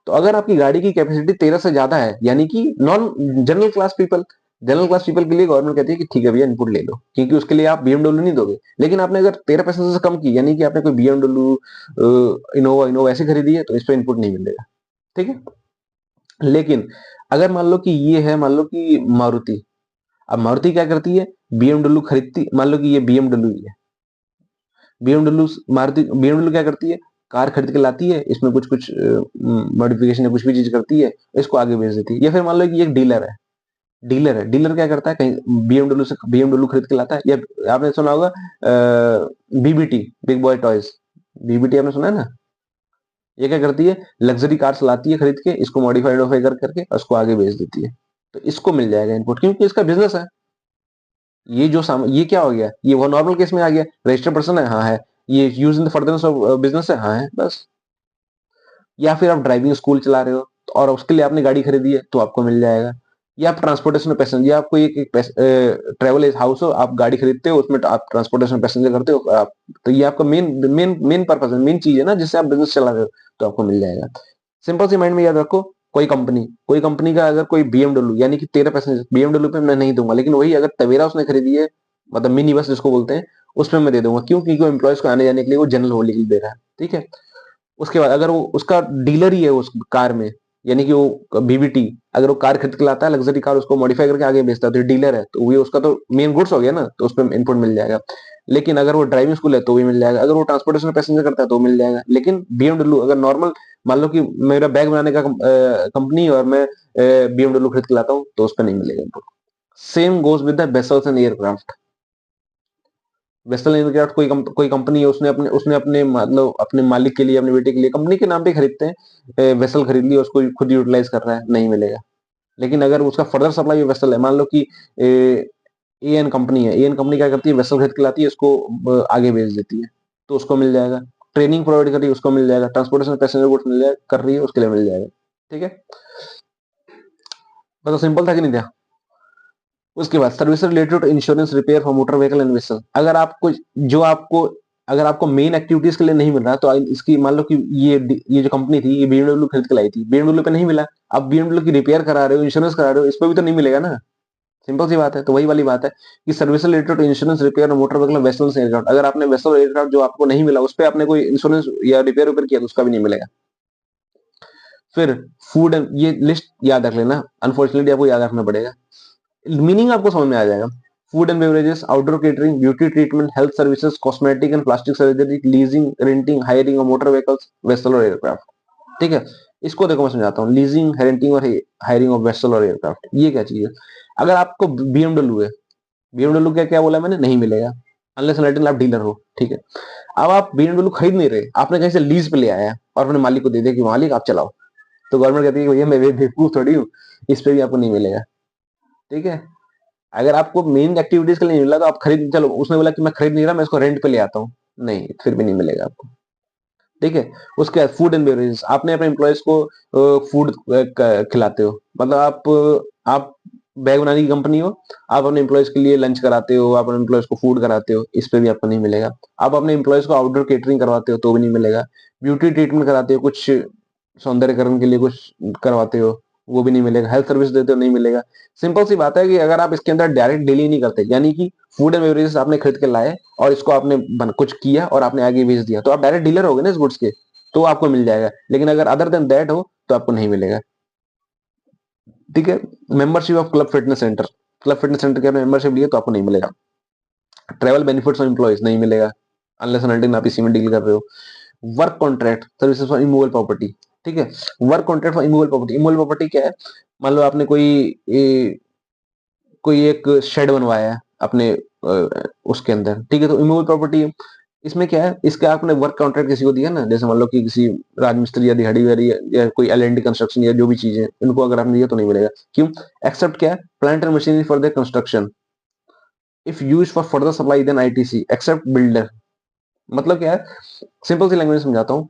तो अगर आपकी गाड़ी की कैपेसिटी 13 से ज्यादा है, यानी कि नॉन जनरल क्लास पीपल के लिए गवर्नमेंट कहती है कि ठीक है भैया इनपुट ले लो, क्योंकि उसके लिए आप बीएमडब्ल्यू नहीं दोगे। लेकिन आपने अगर 13 पैसेंजर से कम की, यानी कि आपने कोई बीएमडब्ल्यू इनोवा इनोवा ऐसी खरीदी है, तो इस पर इनपुट नहीं मिलेगा। ठीक है। लेकिन अगर मान लो कि ये है, मान लो कि मारुति, अब मारुति क्या करती है, बीएमडब्ल्यू खरीदती, मान लो कि ये बीएमडब्ल्यू ही है, बीएमडब्ल्यू मारुति बीएमडब्ल्यू क्या करती है, कार खरीद के लाती है, इसमें कुछ कुछ मॉडिफिकेशन या कुछ भी चीज करती है, इसको आगे बेच देती है। या फिर मान लो कि एक डीलर है, डीलर क्या करता है, कहीं बीएमडब्ल्यू खरीद के लाता है, या आपने सुना होगा BBT, big boy toys, BBT आपने सुना है ना, ये क्या करती है, लग्जरी कार्स लाती है खरीद के, इसको मॉडिफाई कर करके और उसको आगे बेच देती है। तो इसको मिल जाएगा इनपुट, क्योंकि इसका बिजनेस है। ये क्या हो गया, ये वो नॉर्मल केस में आ गया, रजिस्टर्ड पर्सन है, हाँ है, ये use in the furtherance of business है, हाँ है, बस। या फिर आप ड्राइविंग स्कूल चला रहे हो और उसके लिए आपने गाड़ी खरीदी है, तो आपको मिल जाएगा। या आप ट्रांसपोर्टेशन पैसेंजर, या आपको एक ट्रेवल हाउस हो, आप गाड़ी खरीदते हो, उसमें आप ट्रांसपोर्टेशन पैसेंजर करते हो आप, तो ये आपका मेन मेन मेन पर्पज है, मेन चीज है ना, जिससे आप बिजनेस चला रहे हो, तो आपको मिल जाएगा। सिंपल सी माइंड में याद रखो, कोई कंपनी का अगर कोई बीएमडब्ल्यू, यानी कि 13 पैसेंजर, बीएमडब्ल्यू पे मैं नहीं दूंगा, लेकिन वही अगर तवेरा उसने खरीदी है, मतलब मिनी बस जिसको बोलते हैं, उसमें मैं दे दूंगा। क्यों? क्योंकि वो एम्प्लॉयज को आने जाने के लिए वो जनरल होल्डिंग दे रहा है, ठीक है। उसके बाद अगर वो उसका डीलर ही है उस कार में, यानी कि वो बीबीटी अगर वो कार खरीद के लाता है, लग्जरी कार, उसको मॉडिफाई करके आगे बेचता है, तो डीलर है, तो ये उसका तो मेन गुड्स हो गया ना, तो उस पर इनपुट मिल जाएगा। लेकिन अगर वो ड्राइविंग स्कूल है तो भी मिल जाएगा, अगर वो ट्रांसपोर्टेशन पैसेंजर करता है तो मिल जाएगा। लेकिन बीएमडब्ल्यू अगर नॉर्मल, मान लो कि मेरा बैग बनाने का कंपनी और मैं बीएमडब्ल्यू खरीद के लाता हूँ, तो उस पर नहीं मिलेगा input. Same goes with the vessels and aircraft. Western aircraft कोई कंपनी है, उसने अपने मतलब अपने मालिक के लिए, अपने बेटे के लिए, कंपनी के नाम पे खरीदते हैं, वेसल खरीद ली, उसको खुद यूटिलाइज कर रहा है, नहीं मिलेगा। लेकिन अगर उसका फर्दर सप्लाई वेसल है, मान लो कि एएन कंपनी है, एएन कंपनी क्या करती है, वेसल खरीद के लाती है, उसको आगे बेच देती है, तो उसको मिल जाएगा। ट्रेनिंग प्रोवाइड कर रही है, उसको मिल जाएगा। ट्रांसपोर्टेशन पैसेंजर गुड्स मिल जाएगा, कर रही है, उसके लिए मिल जाएगा। ठीक है, मतलब सिंपल था कि नहीं था। उसके बाद service related to insurance, repair for motor vehicle and vessel. अगर आपको जो आपको अगर आपको मेन एक्टिविटीज के लिए नहीं मिल रहा, तो इसकी मान लो कि ये जो कंपनी थी, ये बीएमडब्ल्यू खरीद के लाई थी, बीएमडब्ल्यू पे नहीं मिला, अब बीएमडब्ल्यू की रिपेयर करा रहे हो, इंश्योरेंस करा रहे हो, इस पर भी तो नहीं मिलेगा ना। सिंपल सी बात है। तो वही वाली बात है कि service related to insurance, repair motor vehicle, vessels aircraft. अगर आपने वेसल एयरक्राफ्ट जो आपको नहीं मिला, उस पर आपने कोई इंश्योरेंस या रिपेयर किया, तो उसका भी नहीं मिलेगा। फिर फूड एंड, ये लिस्ट याद रख लेना, अनफॉर्चुनेटली आपको याद रखना पड़ेगा, मीनिंग आपको समझ में आ जाएगा। Food and beverages, outdoor catering, beauty treatment, health services, cosmetic and plastic surgery, leasing, renting, hiring of motor vehicles, vessel और एयरक्राफ्ट। ठीक है, इसको देखो मैं समझाता हूँ। लीजिंग, रेंटिंग और हायरिंग ऑफ वेसल और एयरक्राफ्ट, ये क्या चीज है। अगर आपको बीएमडब्ल्यू है, बीएमडब्ल्यू क्या क्या बोला मैंने, नहीं मिलेगा अनलेस अनटिल आप डीलर हो। ठीक है, अब आप बीएमडब्ल्यू खरीद नहीं रहे, आपने कहीं से लीज पे ले आया और अपने मालिक को दे दिया कि मालिक आप चलाओ, तो गवर्नमेंट कहती है भैया मैं बेवकूफ थोड़ी हूँ, इस पे भी आपको नहीं मिलेगा। ठीक है, अगर आपको मेन एक्टिविटीज के लिए नहीं मिला, तो आप खरीद, चलो उसने बोला कि मैं खरीद नहीं रहा, मैं इसको रेंट पे ले आता हूँ, नहीं, फिर भी नहीं मिलेगा आपको। ठीक है, उसके बाद फूड एंड बेवरेजेस, आपने अपने एम्प्लॉयज को फूड खिलाते हो, मतलब आप बैग बनाने की कंपनी हो, आप अपने एम्प्लॉयज के लिए लंच कराते हो, आप अपने एम्प्लॉयज को फूड कराते हो, इस पे भी आपको नहीं मिलेगा। आप अपने एम्प्लॉयज को आउटडोर केटरिंग करवाते हो, तो भी नहीं मिलेगा। ब्यूटी ट्रीटमेंट कराते हो, कुछ सौंदर्यकरण के लिए कुछ करवाते हो, वो भी नहीं मिलेगा। हेल्थ सर्विस देते हो, नहीं मिलेगा। सिंपल सी बात है कि अगर आप इसके अंदर डायरेक्ट डीलिंग नहीं करते, यानी कि फूड एंड बेवरेजेस आपने खरीद के लाए और इसको आपने कुछ किया और आपने आगे बेच दिया, तो आप डायरेक्ट डीलर हो गए ना इस गुड्स के, तो आपको मिल जाएगा। लेकिन अगर अदर देन दैट हो, तो आपको नहीं मिलेगा। ठीक है, membership of club fitness centre, club fitness centre के आपने मेंबरशिप लिया, तो आपको नहीं मिलेगा। ट्रेवल बेनिफिट्स ऑफ एम्प्लॉइज, नहीं मिलेगा अनलेस अनटिल आप इसी में डील कर रहे हो। Work contract services for immovable property. ठीक है, work contract for immovable property. Immovable property क्या है, मान लो आपने कोई एक शेड बनवाया है अपने उसके अंदर, ठीक है, तो इमूवेबल प्रॉपर्टी है। इसमें क्या है, इसका आपने वर्क कॉन्ट्रैक्ट किसी को दिया ना, जैसे मान लो कि किसी राजमिस्त्री या दिहाड़ी वाली या कोई एलएनडी कंस्ट्रक्शन या जो भी चीजें, इनको अगर आपने दिया तो नहीं मिलेगा। क्यों? एक्सेप्ट क्या है, plant and machinery for the construction, if use for further supply then ITC, except builder. मतलब क्या है, सिंपल सी लैंग्वेज समझाता हूँ।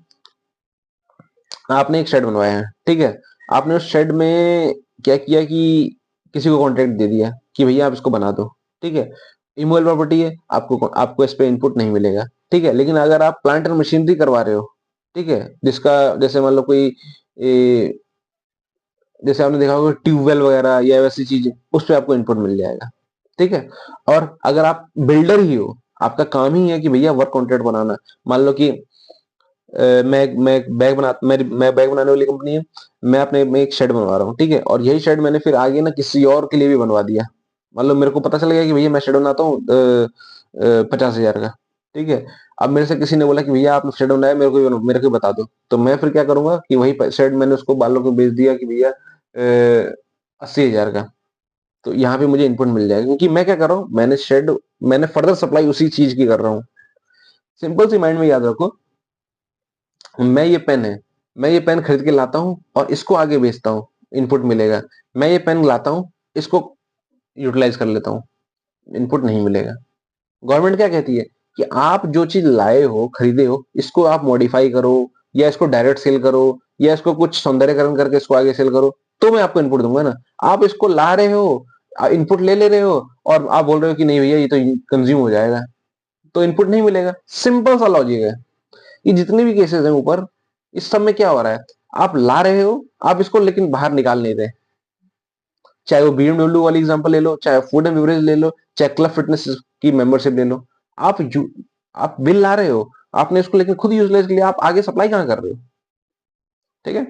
आपने एक शेड बनवाया है, ठीक है, आपने उस शेड में क्या किया कि किसी को कॉन्ट्रैक्ट दे दिया कि भैया आप इसको बना दो। ठीक है, इमूवेबल प्रॉपर्टी है, आपको इस पे इनपुट नहीं मिलेगा। ठीक है, लेकिन अगर आप प्लांट एंड मशीनरी करवा रहे हो, ठीक है, जिसका जैसे मान लो कोई जैसे आपने देखा होगा ट्यूबवेल वगैरह या वैसी चीजें, उस पे आपको इनपुट मिल जाएगा। ठीक है, और अगर आप बिल्डर ही हो, आपका काम ही है कि भैया वर्क कॉन्ट्रैक्ट बनाना, मान लो कि मैं बैग बना मैं बैग बनाने वाली कंपनी है। मैं एक शेड बनवा रहा हूँ, ठीक है, और यही शेड मैंने फिर आगे ना किसी और के लिए भी बनवा दिया। मतलब मेरे को पता चल गया कि भैया मैं शेड बनाता हूँ 50,000 का, ठीक है। अब मेरे से किसी ने बोला कि भैया आपने शेड बनाया, मेरे को भी बता दो। तो मैं फिर क्या करूंगा कि वही शेड मैंने उसको बालों को बेच दिया कि भैया 80,000 का। तो यहाँ पे मुझे इनपुट मिल जाएगा, क्योंकि मैं क्या कर रहा हूँ, मैंने फर्दर सप्लाई उसी चीज की कर रहा हूँ। सिंपल सी माइंड में याद रखो, मैं ये पेन है, मैं ये पेन खरीद के लाता हूँ और इसको आगे बेचता हूँ, इनपुट मिलेगा। मैं ये पेन लाता हूँ, इसको यूटिलाइज कर लेता हूँ, इनपुट नहीं मिलेगा। गवर्नमेंट क्या कहती है कि आप जो चीज लाए हो, खरीदे हो, इसको आप मॉडिफाई करो, या इसको डायरेक्ट सेल करो, या इसको कुछ सौंदर्यकरण करके इसको आगे सेल करो, तो मैं आपको इनपुट दूंगा ना। आप इसको ला रहे हो, इनपुट ले रहे हो, और आप बोल रहे हो कि नहीं भैया ये तो कंज्यूम हो जाएगा, तो इनपुट नहीं मिलेगा। सिंपल सा लॉजिक है। ये जितने भी केसेस हैं ऊपर, इस सब में क्या हो रहा है, आप ला रहे हो, आप इसको लेकिन बाहर निकाल नहीं रहे। चाहे वो बीएमडब्ल्यू वाली एग्जांपल ले लो, चाहे फूड एंड बेवरेज ले लो, चाहे क्लब फिटनेस की मेंबरशिप ले लो। आप आप बिल ला रहे हो, आपने इसको लेकिन खुद यूजलेस के लिए आप आगे सप्लाई कहां कर रहे हो, ठीक है।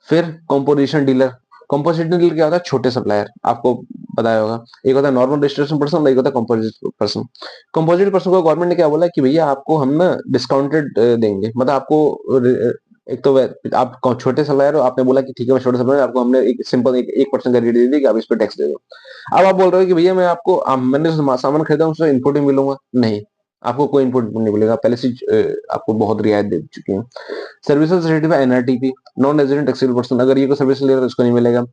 फिर कॉम्पोजिशन डीलर। कॉम्पोजिशन डीलर क्या होता है, छोटे सप्लायर, आपको बताया होगा। एक होता है नॉर्मल रजिस्ट्रेशन पर्सन, एक होता है कॉम्पोजिट पर्सन। कॉम्पोजिट पर्सन को गवर्नमेंट ने क्या बोला कि भैया आपको हम ना डिस्काउंटेड देंगे, मतलब आपको एक तो आप छोटे सप्लायर हो, आपने बोला कि ठीक है मैं छोटे सप्लायर, आपको हमने एक सिंपल 1% का रेट दे दी कि आप इस पर टैक्स दे दो। अब आप बोल रहे हो कि भैया मैं आपको मैंने जो सामान खरीदा उससे इनपुट ही मिलूंगा, नहीं, आपको कोई इनपुट नहीं मिलेगा, पहले से आपको बहुत रियायत दे चुकी है। Services rate by NRTP, non resident taxable person, अगर ये कोई सर्विस ले रहा है तो उसको नहीं मिलेगा।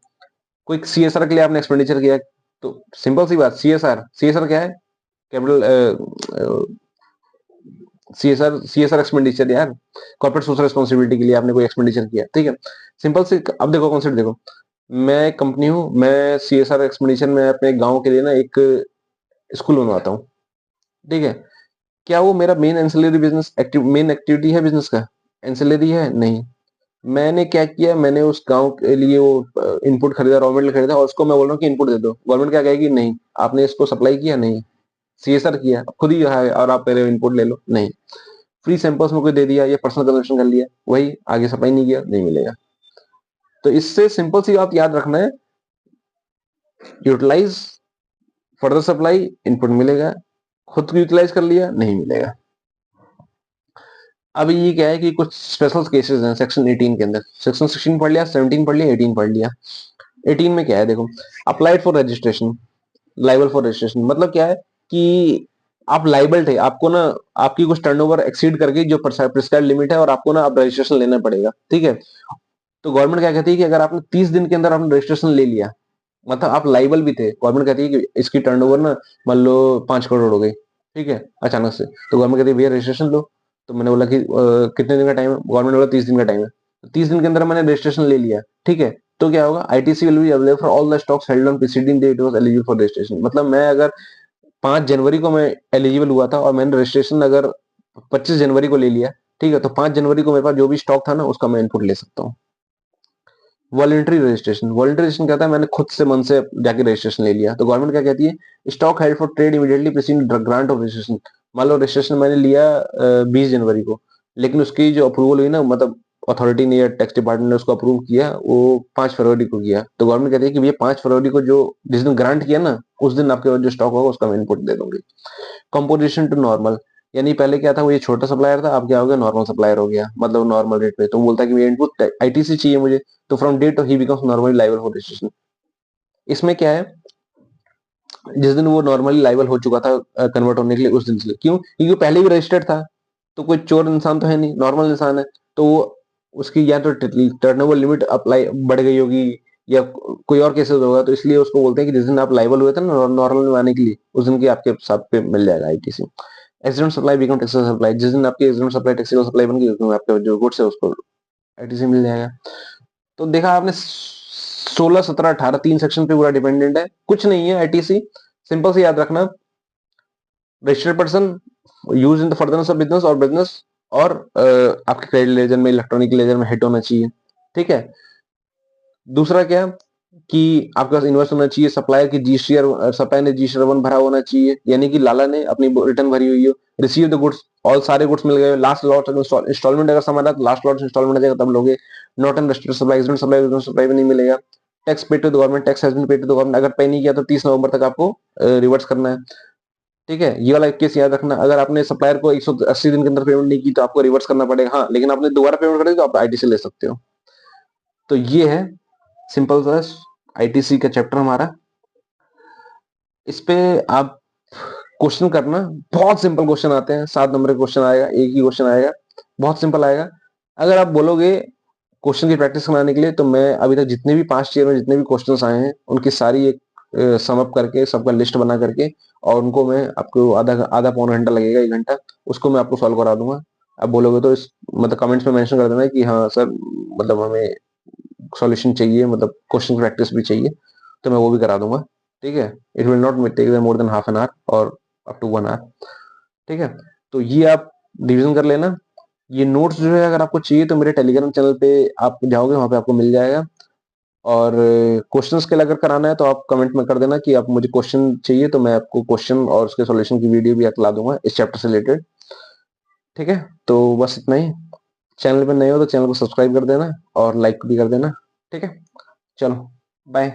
कोई सीएसआर के लिए आपने एक्सपेंडिचर किया है, तो सिंपल सी बात, सीएसआर सीएसआर क्या है, कैपिटल सीएसआर एक्सपेंडिचर यार, कॉर्पोरेट सोशल रिस्पॉन्सिबिलिटी के लिए आपने कोई एक्सपेंडिचर किया, ठीक है। सिंपल सी, अब देखो कॉन्सेप्ट देखो, मैं कंपनी हूँ, मैं सीएसआर एक्सपेंडिचर में अपने गांव के लिए ना एक स्कूल बनवाता हूँ, ठीक है। क्या वो मेरा main ancillary business main activity है बिजनेस का, एंसिलरी है नहीं। मैंने क्या किया, मैंने उस गांव के लिए वो इनपुट खरीदा, रॉ मटेरियल खरीदा, और उसको मैं बोल रहा हूँ कि इनपुट दे दो। गवर्नमेंट क्या कहेगी, नहीं आपने इसको सप्लाई किया, नहीं सीएसआर किया, खुद ही है और आप मेरे इनपुट ले लो, नहीं। फ्री सैंपल्स में कोई दे दिया या पर्सनल कंजप्शन कर लिया, वही आगे सप्लाई नहीं किया, नहीं मिलेगा। तो इससे सिंपल सी बात याद रखना है, यूटिलाइज, फर्दर सप्लाई, इनपुट मिलेगा, खुद को यूटिलाइज कर लिया, नहीं मिलेगा। अब ये क्या है कि कुछ स्पेशल केसेस हैं सेक्शन 18 के अंदर, सेक्शन 16 पढ़ लिया, 17 पढ़ लिया, 18 पढ़ लिया। 18 में क्या है देखो, applied for registration, liable for registration, मतलब क्या है कि आप लाइबल थे, आपको ना आपकी कुछ टर्नओवर एक्सीड करके जो प्रिस्क्राइब लिमिट है, और आपको ना अब रजिस्ट्रेशन लेना पड़ेगा, ठीक है। तो गवर्नमेंट क्या कहती है कि अगर आपने 30 दिन के अंदर आपने रजिस्ट्रेशन ले लिया, मतलब आप लाइबल भी थे, गवर्नमेंट कहती है कि इसकी टर्नओवर ना मान लो 5 करोड़ हो गई, ठीक है, अचानक से। तो गवर्नमेंट कहती है भैया रजिस्ट्रेशन लो। तो मैंने बोला कि कितने दिन का टाइम है, गवर्नमेंट बोला 30 दिन का टाइम है। 30 दिन के अंदर मैंने रजिस्ट्रेशन ले लिया, ठीक है। तो क्या होगा, ITC will be available for all the stocks held on preceding date was eligible for registration. मतलब मैं अगर 5 जनवरी को मैं एलिजिबल हुआ था और मैंने रजिस्ट्रेशन अगर 25 जनवरी को ले लिया, ठीक है, तो 5 जनवरी को मेरे पास जो भी स्टॉक था ना उसका मैं इनपुट ले सकता हूँ। वॉलंटरी रजिस्ट्रेशन, वॉलंटरी रजिस्ट्रेशन कहता है मैंने खुद से मन से जाके रजिस्ट्रेशन ले लिया। तो गवर्नमेंट क्या कहती है, stock held for trade immediately preceding grant of registration. मान लो रजिस्ट्रेशन मैंने लिया 20 जनवरी को, लेकिन उसकी जो अप्रूवल हुई ना, मतलब अथॉरिटी ने या टैक्स डिपार्टमेंट ने उसको अप्रूव किया वो 5 फरवरी को किया। तो गवर्नमेंट कहती है कि भैया 5 फरवरी को जो जिस दिन ग्रांट किया ना, उस दिन आपके पास जो स्टॉक होगा उसका मैं इनपुट दे दूंगी। कंपोजिशन टू नॉर्मल, यानी पहले क्या था, वो ये छोटा सप्लायर था, अब क्या हो गया, नॉर्मल सप्लायर हो गया, मतलब नॉर्मल रेट पे। तो बोलता है कि इनपुट आईटीसी चाहिए मुझे, तो from date he becomes normally liable for registration. इसमें क्या है, जिस दिन वो नॉर्मली लाइबल हो चुका था कन्वर्ट होने के लिए, उस दिन से, क्यों, क्योंकि पहले भी रजिस्टर्ड था, तो कोई चोर इंसान तो है नहीं, नॉर्मल इंसान है। तो वो उसकी या तो टर्नओवर लिमिट अप्लाई बढ़ गई होगी, या कोई और केसेस होगा, तो इसलिए उसको बोलते हैं कि जिस दिन आप लाइबल हुए थे ना नॉर्मल में आने के लिए, उस दिन की आपके साथ पे मिल जाएगा ITC. Accident supply become textile supply, जिस दिन आपकी एक्सीडेंट सप्लाई टेक्सटाइल सप्लाई बन गई, उस दिन आपका जो गुड्स है उसको आईटीसी मिल जाएगा। तो देखा आपने, 16, 17, 18 3 सेक्शन पे पूरा डिपेंडेंट है, कुछ नहीं है आईटीसी। सिंपल से याद रखना, registered person, use in the furtherness of business, और बिजनेस, और आपके क्रेडिट लेजर में, इलेक्ट्रॉनिक लेजर में हिट होना चाहिए, ठीक है। दूसरा क्या, कि आपके पास इन्वेस्ट होना चाहिए, सप्लायर की जीएसटी, सप्लायर ने जीएसटी 1 भरा होना चाहिए, यानी कि लाला ने अपनी रिटर्न भरी हुई हो। रिसीव द गुड्स, ऑल सारे गुड्स मिल गए, लास्ट लॉट इंस्टॉलमेंट अगर सामान है तो लास्ट लॉट इंस्टॉलमेंट आ जाएगा तब लोगे, not and rested supply, supply भी नहीं मिलेगा, tax paid to the government, tax has been paid to the government, अगर पे नहीं किया तो 30 नवंबर तक आपको रिवर्स करना है। ठीक है, ये वाला केस याद रखना, अगर आपने सप्लायर को 180 दिन के अंदर पेमेंट नहीं की तो आपको रिवर्स करना पड़ेगा, हाँ लेकिन आपने दोबारा पेमेंट कर दी तो आप आईटीसी ले सकते हो। तो ये है सिंपल सा आईटीसी का चैप्टर हमारा। इस पे आप क्वेश्चन करना, बहुत सिंपल क्वेश्चन आते हैं, 7 नंबर का क्वेश्चन आएगा, एक ही क्वेश्चन आएगा, बहुत सिंपल आएगा। अगर आप बोलोगे क्वेश्चन की प्रैक्टिस कराने के लिए तो मैं अभी तक जितने भी 5 ईयर में जितने भी क्वेश्चंस आए हैं उनकी सारी एक सम अप करके सबका लिस्ट बना करके और उनको मैं आपको आधा आधा पौन घंटा लगेगा, 1 घंटा, उसको मैं आपको सॉल्व करा दूंगा। आप बोलोगे तो इस मतलब कमेंट्स में मेंशन कर देना कि हाँ सर मतलब हमें सॉल्यूशन चाहिए, मतलब क्वेश्चन प्रैक्टिस भी चाहिए, तो मैं वो भी करा दूंगा। ठीक है, it will not take more than half an hour और अप टू 1 आवर। ठीक है, तो ये आप रिविजन कर लेना। ये नोट्स जो है अगर आपको चाहिए तो मेरे टेलीग्राम चैनल पे आप जाओगे, वहां पे आपको मिल जाएगा। और क्वेश्चंस के लिए अगर कराना है तो आप कमेंट में कर देना कि आप मुझे क्वेश्चन चाहिए, तो मैं आपको क्वेश्चन और उसके सॉल्यूशन की वीडियो भी ला दूंगा इस चैप्टर से रिलेटेड। ठीक है, तो बस इतना ही। चैनल पे नए हो तो चैनल को सब्सक्राइब कर देना और लाइक भी कर देना। ठीक है, चलो बाय।